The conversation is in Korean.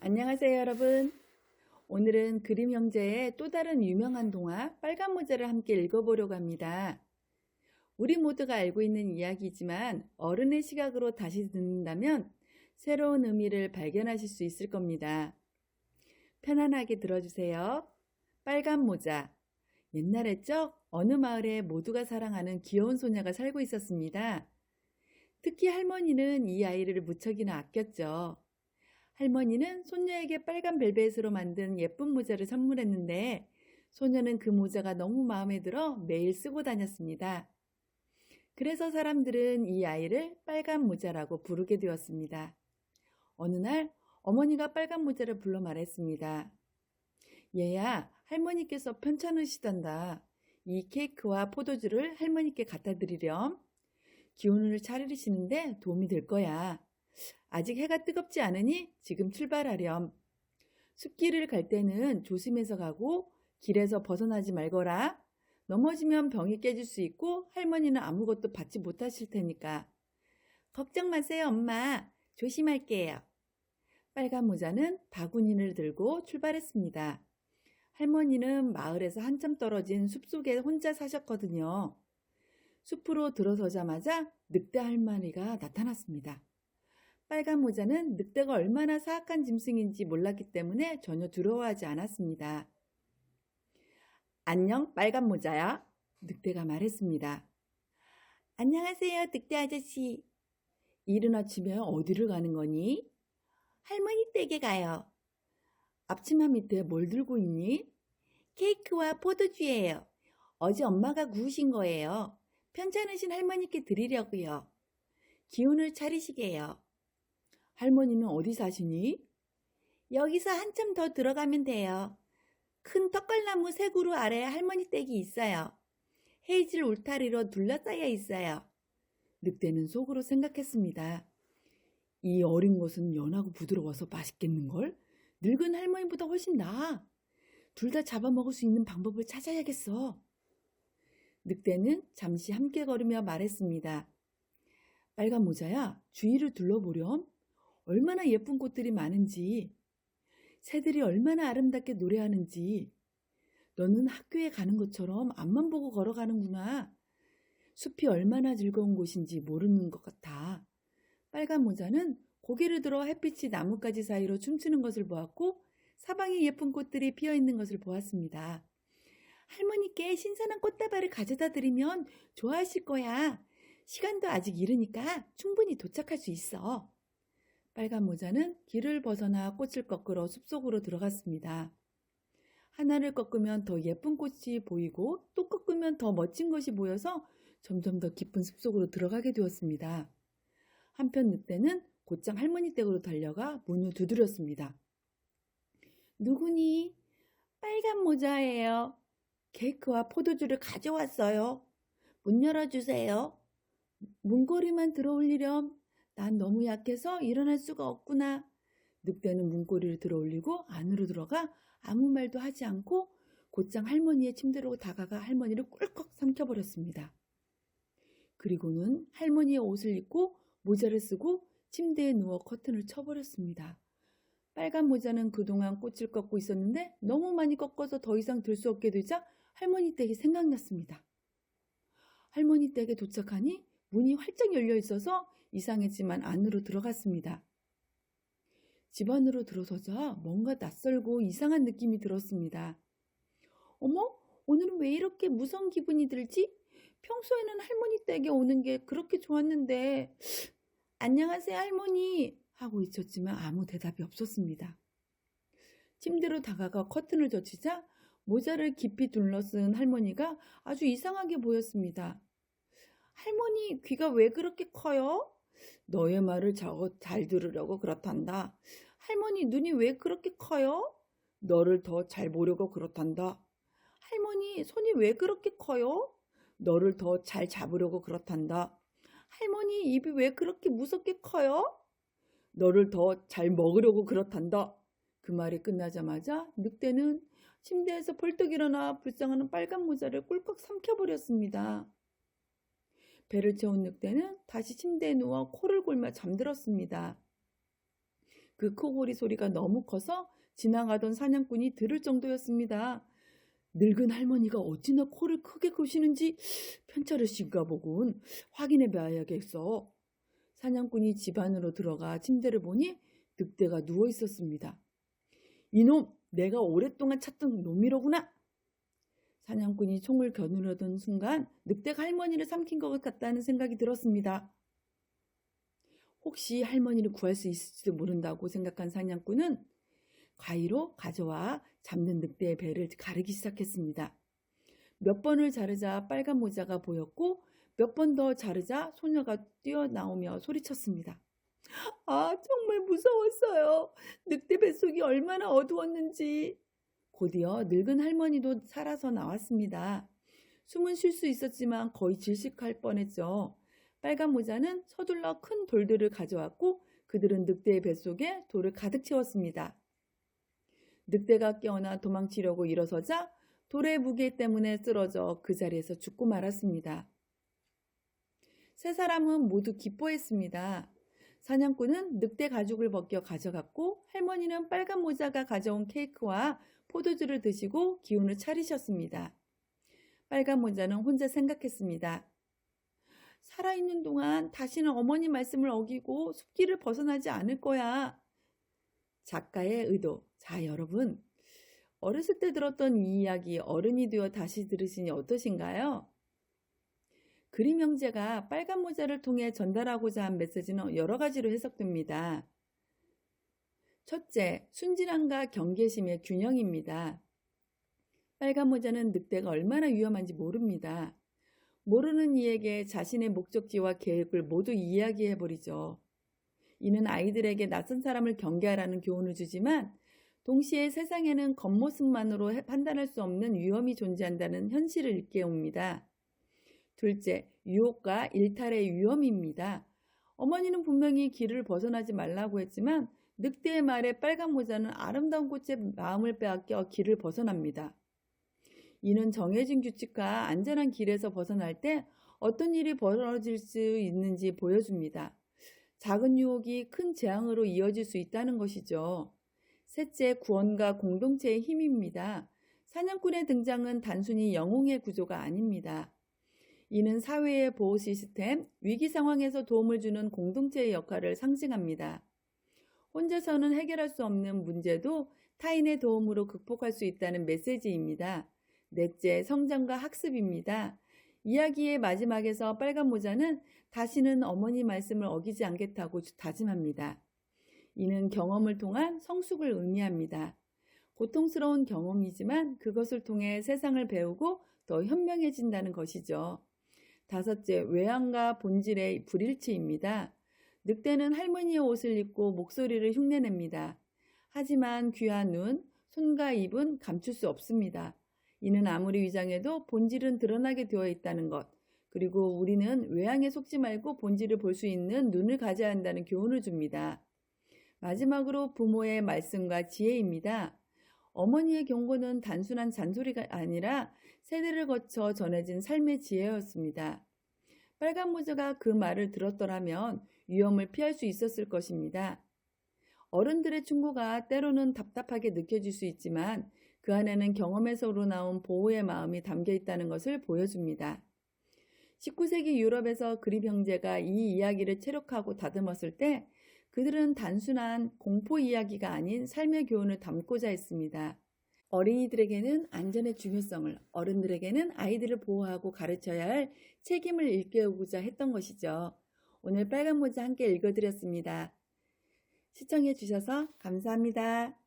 안녕하세요, 여러분. 오늘은 그림 형제의 또 다른 유명한 동화 빨간 모자를 함께 읽어보려고 합니다. 우리 모두가 알고 있는 이야기지만 어른의 시각으로 다시 듣는다면 새로운 의미를 발견하실 수 있을 겁니다. 편안하게 들어주세요. 빨간 모자. 옛날에적 어느 마을에 모두가 사랑하는 귀여운 소녀가 살고 있었습니다. 특히 할머니는 이 아이를 무척이나 아꼈죠. 할머니는 손녀에게 빨간 벨벳으로 만든 예쁜 모자를 선물했는데 소녀는 그 모자가 너무 마음에 들어 매일 쓰고 다녔습니다. 그래서 사람들은 이 아이를 빨간 모자라고 부르게 되었습니다. 어느 날 어머니가 빨간 모자를 불러 말했습니다. 얘야, 할머니께서 편찮으시단다. 이 케이크와 포도주를 할머니께 갖다 드리렴. 기운을 차리시는데 도움이 될 거야. 아직 해가 뜨겁지 않으니 지금 출발하렴. 숲길을 갈 때는 조심해서 가고 길에서 벗어나지 말거라. 넘어지면 병이 깨질 수 있고 할머니는 아무것도 받지 못하실 테니까. 걱정 마세요, 엄마. 조심할게요. 빨간 모자는 바구니를 들고 출발했습니다. 할머니는 마을에서 한참 떨어진 숲속에 혼자 사셨거든요. 숲으로 들어서자마자 늑대 할머니가 나타났습니다. 빨간 모자는 늑대가 얼마나 사악한 짐승인지 몰랐기 때문에 전혀 두려워하지 않았습니다. 안녕, 빨간 모자야. 늑대가 말했습니다. 안녕하세요, 늑대 아저씨. 이른 아침에 어디를 가는 거니? 할머니 댁에 가요. 앞치마 밑에 뭘 들고 있니? 케이크와 포도주예요. 어제 엄마가 구우신 거예요. 편찮으신 할머니께 드리려고요. 기운을 차리시게요. 할머니는 어디 사시니? 여기서 한참 더 들어가면 돼요. 큰 떡갈나무 새 그루 아래에 할머니 댁이 있어요. 헤이즐 울타리로 둘러싸여 있어요. 늑대는 속으로 생각했습니다. 이 어린 것은 연하고 부드러워서 맛있겠는걸? 늙은 할머니보다 훨씬 나아. 둘 다 잡아먹을 수 있는 방법을 찾아야겠어. 늑대는 잠시 함께 걸으며 말했습니다. 빨간 모자야, 주위를 둘러보렴. 얼마나 예쁜 꽃들이 많은지, 새들이 얼마나 아름답게 노래하는지, 너는 학교에 가는 것처럼 앞만 보고 걸어가는구나. 숲이 얼마나 즐거운 곳인지 모르는 것 같아. 빨간 모자는 고개를 들어 햇빛이 나뭇가지 사이로 춤추는 것을 보았고 사방에 예쁜 꽃들이 피어있는 것을 보았습니다. 할머니께 신선한 꽃다발을 가져다 드리면 좋아하실 거야. 시간도 아직 이르니까 충분히 도착할 수 있어. 빨간 모자는 길을 벗어나 꽃을 꺾으러 숲속으로 들어갔습니다. 하나를 꺾으면 더 예쁜 꽃이 보이고 또 꺾으면 더 멋진 것이 보여서 점점 더 깊은 숲속으로 들어가게 되었습니다. 한편 늑대는 곧장 할머니 댁으로 달려가 문을 두드렸습니다. 누구니? 빨간 모자예요. 케이크와 포도주를 가져왔어요. 문 열어주세요. 문고리만 들어올리렴. 난 너무 약해서 일어날 수가 없구나. 늑대는 문고리를 들어올리고 안으로 들어가 아무 말도 하지 않고 곧장 할머니의 침대로 다가가 할머니를 꿀꺽 삼켜버렸습니다. 그리고는 할머니의 옷을 입고 모자를 쓰고 침대에 누워 커튼을 쳐버렸습니다. 빨간 모자는 그동안 꽃을 꺾고 있었는데 너무 많이 꺾어서 더 이상 들 수 없게 되자 할머니 댁이 생각났습니다. 할머니 댁에 도착하니 문이 활짝 열려 있어서 이상했지만 안으로 들어갔습니다. 집 안으로 들어서자 뭔가 낯설고 이상한 느낌이 들었습니다. 어머, 오늘은 왜 이렇게 무서운 기분이 들지? 평소에는 할머니 댁에 오는 게 그렇게 좋았는데. 안녕하세요, 할머니 하고 있었지만 아무 대답이 없었습니다. 침대로 다가가 커튼을 젖히자 모자를 깊이 둘러쓴 할머니가 아주 이상하게 보였습니다. 할머니, 귀가 왜 그렇게 커요? 너의 말을 잘 들으려고 그렇단다. 할머니, 눈이 왜 그렇게 커요? 너를 더 잘 보려고 그렇단다. 할머니, 손이 왜 그렇게 커요? 너를 더 잘 잡으려고 그렇단다. 할머니, 입이 왜 그렇게 무섭게 커요? 너를 더 잘 먹으려고 그렇단다. 그 말이 끝나자마자 늑대는 침대에서 벌떡 일어나 불쌍한 빨간 모자를 꿀꺽 삼켜버렸습니다. 배를 채운 늑대는 다시 침대에 누워 코를 골며 잠들었습니다. 그 코골이 소리가 너무 커서 지나가던 사냥꾼이 들을 정도였습니다. 늙은 할머니가 어찌나 코를 크게 고시는지 편찮으신가 보군. 확인해 봐야겠어. 사냥꾼이 집 안으로 들어가 침대를 보니 늑대가 누워 있었습니다. 이놈, 내가 오랫동안 찾던 놈이로구나. 사냥꾼이 총을 겨누려던 순간 늑대가 할머니를 삼킨 것 같다는 생각이 들었습니다. 혹시 할머니를 구할 수 있을지도 모른다고 생각한 사냥꾼은 가위로 가져와 잡는 늑대의 배를 가르기 시작했습니다. 몇 번을 자르자 빨간 모자가 보였고 몇 번 더 자르자 소녀가 뛰어나오며 소리쳤습니다. 아, 정말 무서웠어요. 늑대 뱃속이 얼마나 어두웠는지. 곧이어 늙은 할머니도 살아서 나왔습니다. 숨은 쉴 수 있었지만 거의 질식할 뻔했죠. 빨간 모자는 서둘러 큰 돌들을 가져왔고 그들은 늑대의 뱃속에 돌을 가득 채웠습니다. 늑대가 깨어나 도망치려고 일어서자 돌의 무게 때문에 쓰러져 그 자리에서 죽고 말았습니다. 세 사람은 모두 기뻐했습니다. 사냥꾼은 늑대 가죽을 벗겨 가져갔고 할머니는 빨간 모자가 가져온 케이크와 포도주를 드시고 기운을 차리셨습니다. 빨간 모자는 혼자 생각했습니다. 살아있는 동안 다시는 어머니 말씀을 어기고 숲길을 벗어나지 않을 거야. 작가의 의도. 자, 여러분. 어렸을 때 들었던 이 이야기 어른이 되어 다시 들으시니 어떠신가요? 그림 형제가 빨간 모자를 통해 전달하고자 한 메시지는 여러 가지로 해석됩니다. 첫째, 순진함과 경계심의 균형입니다. 빨간 모자는 늑대가 얼마나 위험한지 모릅니다. 모르는 이에게 자신의 목적지와 계획을 모두 이야기해버리죠. 이는 아이들에게 낯선 사람을 경계하라는 교훈을 주지만 동시에 세상에는 겉모습만으로 판단할 수 없는 위험이 존재한다는 현실을 일깨웁니다. 둘째, 유혹과 일탈의 위험입니다. 어머니는 분명히 길을 벗어나지 말라고 했지만 늑대의 말에 빨간 모자는 아름다운 꽃에 마음을 빼앗겨 길을 벗어납니다. 이는 정해진 규칙과 안전한 길에서 벗어날 때 어떤 일이 벌어질 수 있는지 보여줍니다. 작은 유혹이 큰 재앙으로 이어질 수 있다는 것이죠. 셋째, 구원과 공동체의 힘입니다. 사냥꾼의 등장은 단순히 영웅의 구조가 아닙니다. 이는 사회의 보호 시스템, 위기 상황에서 도움을 주는 공동체의 역할을 상징합니다. 혼자서는 해결할 수 없는 문제도 타인의 도움으로 극복할 수 있다는 메시지입니다. 넷째, 성장과 학습입니다. 이야기의 마지막에서 빨간 모자는 다시는 어머니 말씀을 어기지 않겠다고 다짐합니다. 이는 경험을 통한 성숙을 의미합니다. 고통스러운 경험이지만 그것을 통해 세상을 배우고 더 현명해진다는 것이죠. 다섯째, 외양과 본질의 불일치입니다. 늑대는 할머니의 옷을 입고 목소리를 흉내냅니다. 하지만 귀와 눈, 손과 입은 감출 수 없습니다. 이는 아무리 위장해도 본질은 드러나게 되어 있다는 것, 그리고 우리는 외양에 속지 말고 본질을 볼 수 있는 눈을 가져야 한다는 교훈을 줍니다. 마지막으로 부모의 말씀과 지혜입니다. 어머니의 경고는 단순한 잔소리가 아니라 세대를 거쳐 전해진 삶의 지혜였습니다. 빨간 모자가 그 말을 들었더라면 위험을 피할 수 있었을 것입니다. 어른들의 충고가 때로는 답답하게 느껴질 수 있지만 그 안에는 경험에서 우러나온 보호의 마음이 담겨 있다는 것을 보여줍니다. 19세기 유럽에서 그림 형제가 이 이야기를 체력하고 다듬었을 때 그들은 단순한 공포 이야기가 아닌 삶의 교훈을 담고자 했습니다. 어린이들에게는 안전의 중요성을, 어른들에게는 아이들을 보호하고 가르쳐야 할 책임을 일깨우고자 했던 것이죠. 오늘 빨간 모자 함께 읽어드렸습니다. 시청해 주셔서 감사합니다.